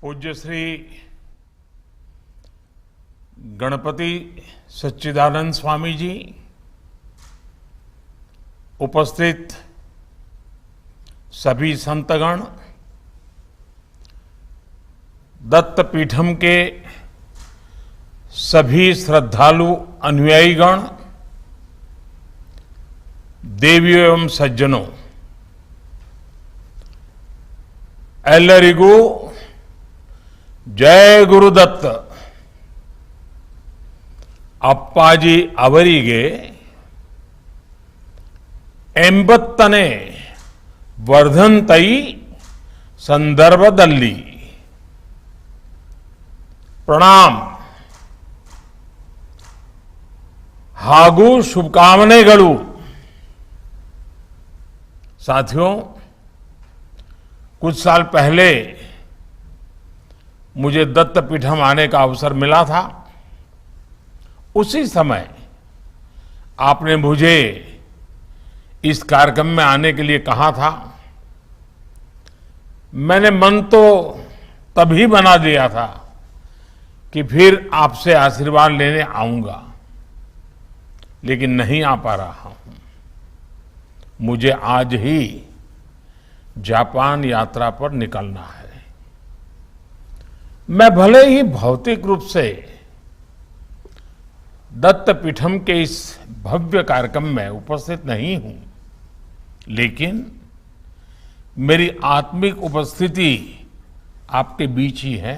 पूज्य श्री गणपति सच्चिदानंद स्वामी जी, उपस्थित सभी संतगण, दत्त पीठम के सभी श्रद्धालु अनुयायीगण, देवियों एवं सज्जनों, एल्लरिगू जय गुरुदत्त। अप्पाजी अवरिगे ಎಂಬತ್ತನೇ ವರ್ಧಂತೈ ಸಂದರ್ಭದಲ್ಲಿ प्रणाम ಹಾಗೂ शुभकामनेಗಳು। साथियों, कुछ साल पहले मुझे दत्त पीठम आने का अवसर मिला था। उसी समय आपने मुझे इस कार्यक्रम में आने के लिए कहा था। मैंने मन तो तभी बना दिया था कि फिर आपसे आशीर्वाद लेने आऊंगा, लेकिन नहीं आ पा रहा हूं। मुझे आज ही जापान यात्रा पर निकलना है। मैं भले ही भौतिक रूप से दत्त पीठम के इस भव्य कार्यक्रम में उपस्थित नहीं हूं, लेकिन मेरी आत्मिक उपस्थिति आपके बीच ही है।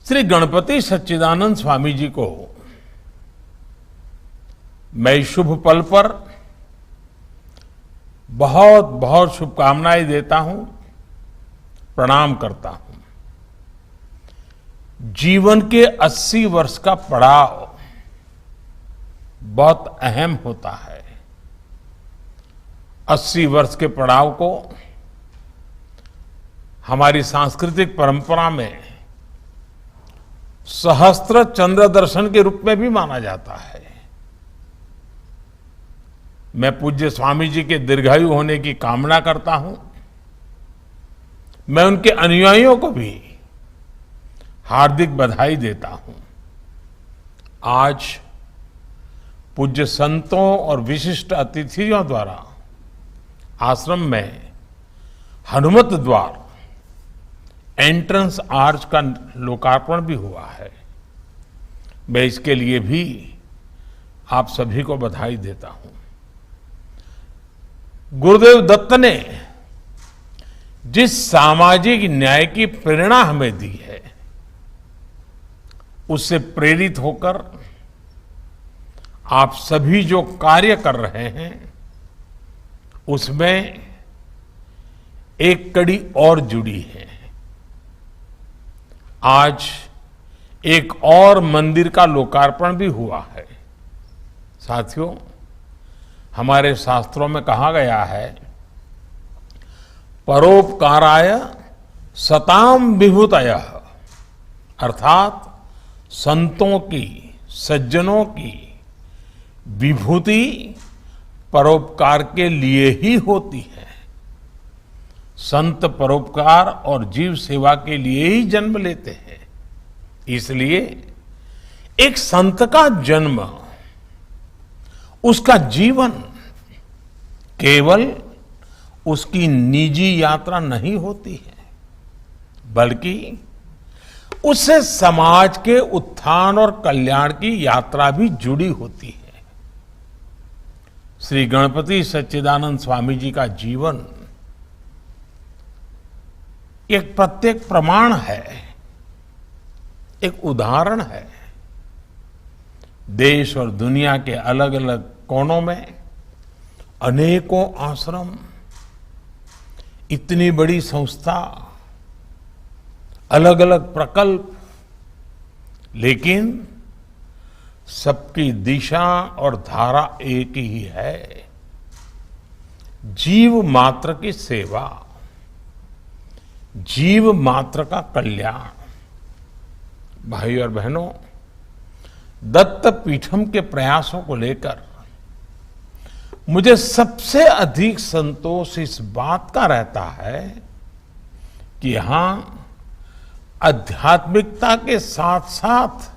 श्री गणपति सच्चिदानंद स्वामी जी को मैं इस शुभ पल पर बहुत बहुत शुभकामनाएं देता हूं, प्रणाम करता हूं। जीवन के 80 वर्ष का पड़ाव बहुत अहम होता है। 80 वर्ष के पड़ाव को हमारी सांस्कृतिक परंपरा में सहस्त्र चंद्र दर्शन के रूप में भी माना जाता है। मैं पूज्य स्वामी जी के दीर्घायु होने की कामना करता हूं। मैं उनके अनुयायियों को भी हार्दिक बधाई देता हूं। आज पूज्य संतों और विशिष्ट अतिथियों द्वारा आश्रम में हनुमत द्वार एंट्रेंस आर्च का लोकार्पण भी हुआ है। मैं इसके लिए भी आप सभी को बधाई देता हूं। गुरुदेव दत्त ने जिस सामाजिक न्याय की प्रेरणा हमें दी है, उससे प्रेरित होकर आप सभी जो कार्य कर रहे हैं, उसमें एक कड़ी और जुड़ी है। आज एक और मंदिर का लोकार्पण भी हुआ है। साथियों, हमारे शास्त्रों में कहा गया है, परोपकाराय सताम विभूतयः, अर्थात संतों की, सज्जनों की विभूति परोपकार के लिए ही होती है। संत परोपकार और जीव सेवा के लिए ही जन्म लेते हैं। इसलिए एक संत का जन्म, उसका जीवन केवल उसकी निजी यात्रा नहीं होती है, बल्कि उससे समाज के उत्थान और कल्याण की यात्रा भी जुड़ी होती है। श्री गणपति सच्चिदानंद स्वामी जी का जीवन एक प्रत्येक प्रमाण है, एक उदाहरण है। देश और दुनिया के अलग अलग कोनों में अनेकों आश्रम, इतनी बड़ी संस्था, अलग अलग प्रकल्प, लेकिन सबकी दिशा और धारा एक ही है, जीव मात्र की सेवा, जीव मात्र का कल्याण। भाई और बहनों, दत्त पीठम के प्रयासों को लेकर मुझे सबसे अधिक संतोष इस बात का रहता है कि यहां आध्यात्मिकता के साथ साथ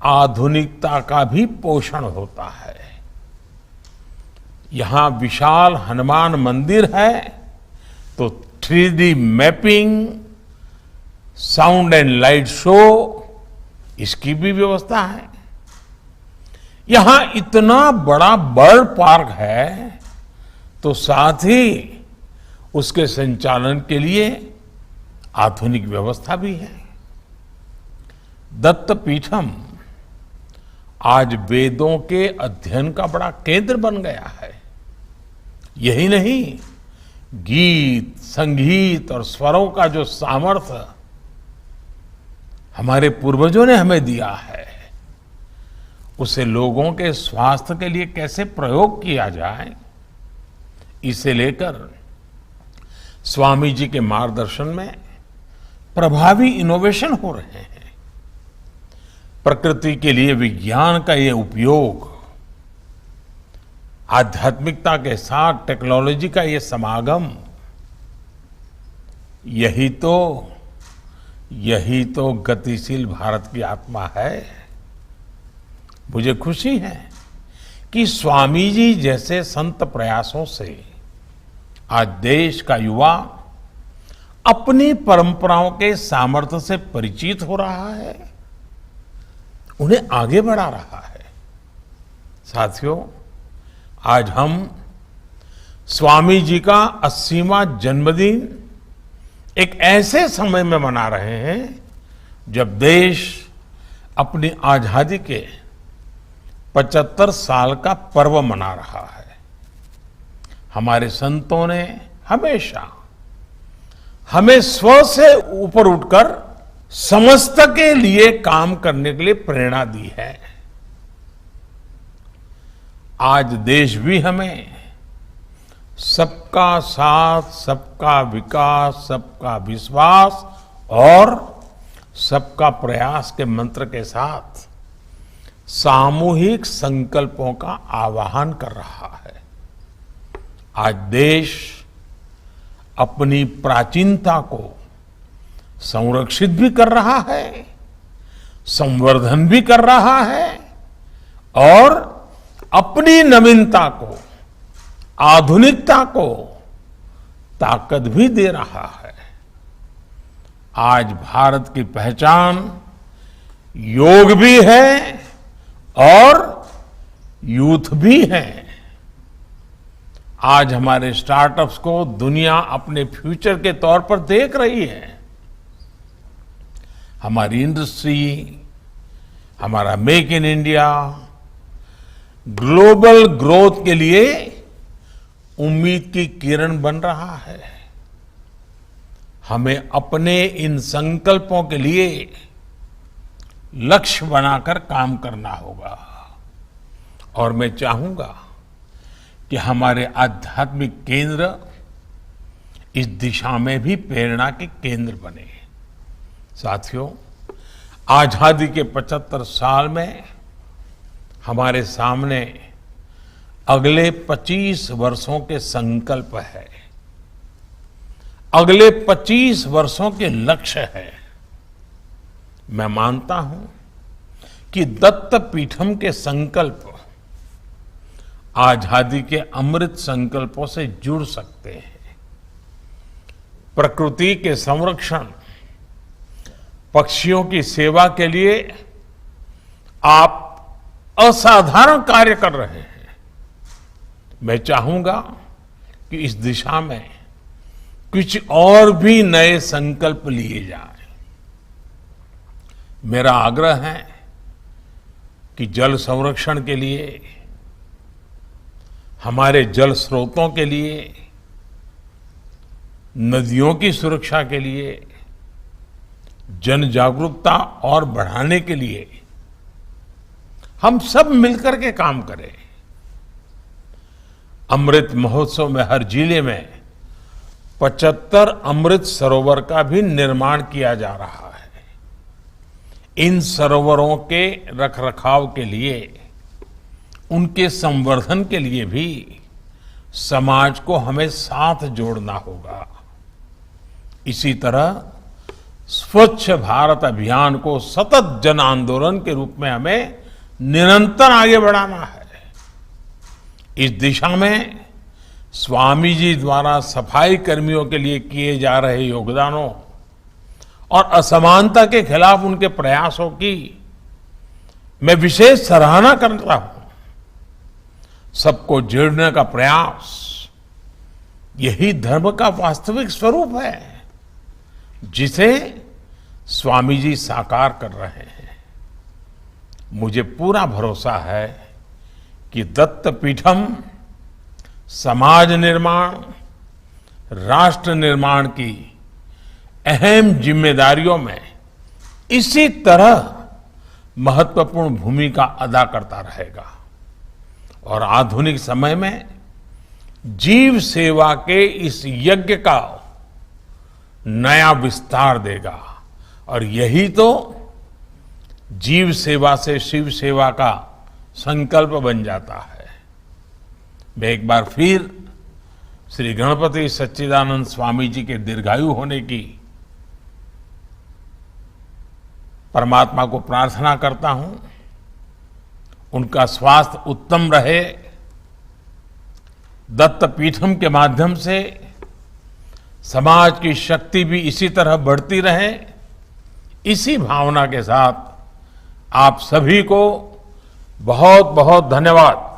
आधुनिकता का भी पोषण होता है। यहां विशाल हनुमान मंदिर है तो 3D mapping, sound and light show, इसकी भी व्यवस्था है। यहां इतना बड़ा बर्ड पार्क है तो साथ ही उसके संचालन के लिए आधुनिक व्यवस्था भी है। दत्त पीठम आज वेदों के अध्ययन का बड़ा केंद्र बन गया है। यही नहीं, गीत, संगीत और स्वरों का जो सामर्थ्य हमारे पूर्वजों ने हमें दिया है, उसे लोगों के स्वास्थ्य के लिए कैसे प्रयोग किया जाए, इसे लेकर स्वामी जी के मार्गदर्शन में प्रभावी इनोवेशन हो रहे हैं। प्रकृति के लिए विज्ञान का ये उपयोग, आध्यात्मिकता के साथ टेक्नोलॉजी का ये समागम, यही तो गतिशील भारत की आत्मा है। मुझे खुशी है कि स्वामी जी जैसे संत प्रयासों से आज देश का युवा अपनी परंपराओं के सामर्थ्य से परिचित हो रहा है, उन्हें आगे बढ़ा रहा है। साथियों, आज हम स्वामी जी का 80वां जन्मदिन एक ऐसे समय में मना रहे हैं जब देश अपनी आजादी के 75 साल का पर्व मना रहा है। हमारे संतों ने हमेशा हमें स्व से ऊपर उठकर समस्त के लिए काम करने के लिए प्रेरणा दी है। आज देश भी हमें सबका साथ, सबका विकास, सबका विश्वास और सबका प्रयास के मंत्र के साथ सामूहिक संकल्पों का आह्वान कर रहा है। आज देश अपनी प्राचीनता को संरक्षित भी कर रहा है, संवर्धन भी कर रहा है और अपनी नवीनता को, आधुनिकता को ताकत भी दे रहा है। आज भारत की पहचान योग भी है और यूथ भी है। आज हमारे स्टार्टअप्स को दुनिया अपने फ्यूचर के तौर पर देख रही है। हमारी इंडस्ट्री, हमारा make in India global growth के लिए उम्मीद की किरण बन रहा है। हमें अपने इन संकल्पों के लिए लक्ष्य बनाकर काम करना होगा और मैं चाहूंगा कि हमारे आध्यात्मिक केंद्र इस दिशा में भी प्रेरणा के केंद्र बने। साथियों, आजादी के 75 साल में हमारे सामने अगले 25 वर्षों के संकल्प है, अगले 25 वर्षों के लक्ष्य है। मैं मानता हूं कि दत्त पीठम के संकल्प आजादी के अमृत संकल्पों से जुड़ सकते हैं। प्रकृति के संरक्षण, पक्षियों की सेवा के लिए आप असाधारण कार्य कर रहे हैं। मैं चाहूंगा कि इस दिशा में कुछ और भी नए संकल्प लिए जाएं। मेरा आग्रह है कि जल संरक्षण के लिए, हमारे जल स्रोतों के लिए, नदियों की सुरक्षा के लिए, जन जागरूकता और बढ़ाने के लिए हम सब मिलकर के काम करें। अमृत महोत्सव में हर जिले में 75 अमृत सरोवर का भी निर्माण किया जा रहा है। इन सरोवरों के रखरखाव के लिए, उनके संवर्धन के लिए भी समाज को हमें साथ जोड़ना होगा। इसी तरह स्वच्छ भारत अभियान को सतत जन आंदोलन के रूप में हमें निरंतर आगे बढ़ाना है। इस दिशा में स्वामी जी द्वारा सफाई कर्मियों के लिए किए जा रहे योगदानों और असमानता के खिलाफ उनके प्रयासों की मैं विशेष सराहना करता हूं। सबको जोड़ने का प्रयास यही धर्म का वास्तविक स्वरूप है, जिसे स्वामी जी साकार कर रहे हैं। मुझे पूरा भरोसा है कि दत्त पीठम समाज निर्माण, राष्ट्र निर्माण की अहम जिम्मेदारियों में इसी तरह महत्वपूर्ण भूमिका अदा करता रहेगा और आधुनिक समय में जीव सेवा के इस यज्ञ का नया विस्तार देगा। और यही तो जीव सेवा से शिव सेवा का संकल्प बन जाता है। मैं एक बार फिर श्री गणपति सच्चिदानंद स्वामी जी के दीर्घायु होने की परमात्मा को प्रार्थना करता हूं, उनका स्वास्थ्य उत्तम रहे, दत्त पीठम के माध्यम से समाज की शक्ति भी इसी तरह बढ़ती रहे। इसी भावना के साथ आप सभी को बहुत बहुत धन्यवाद।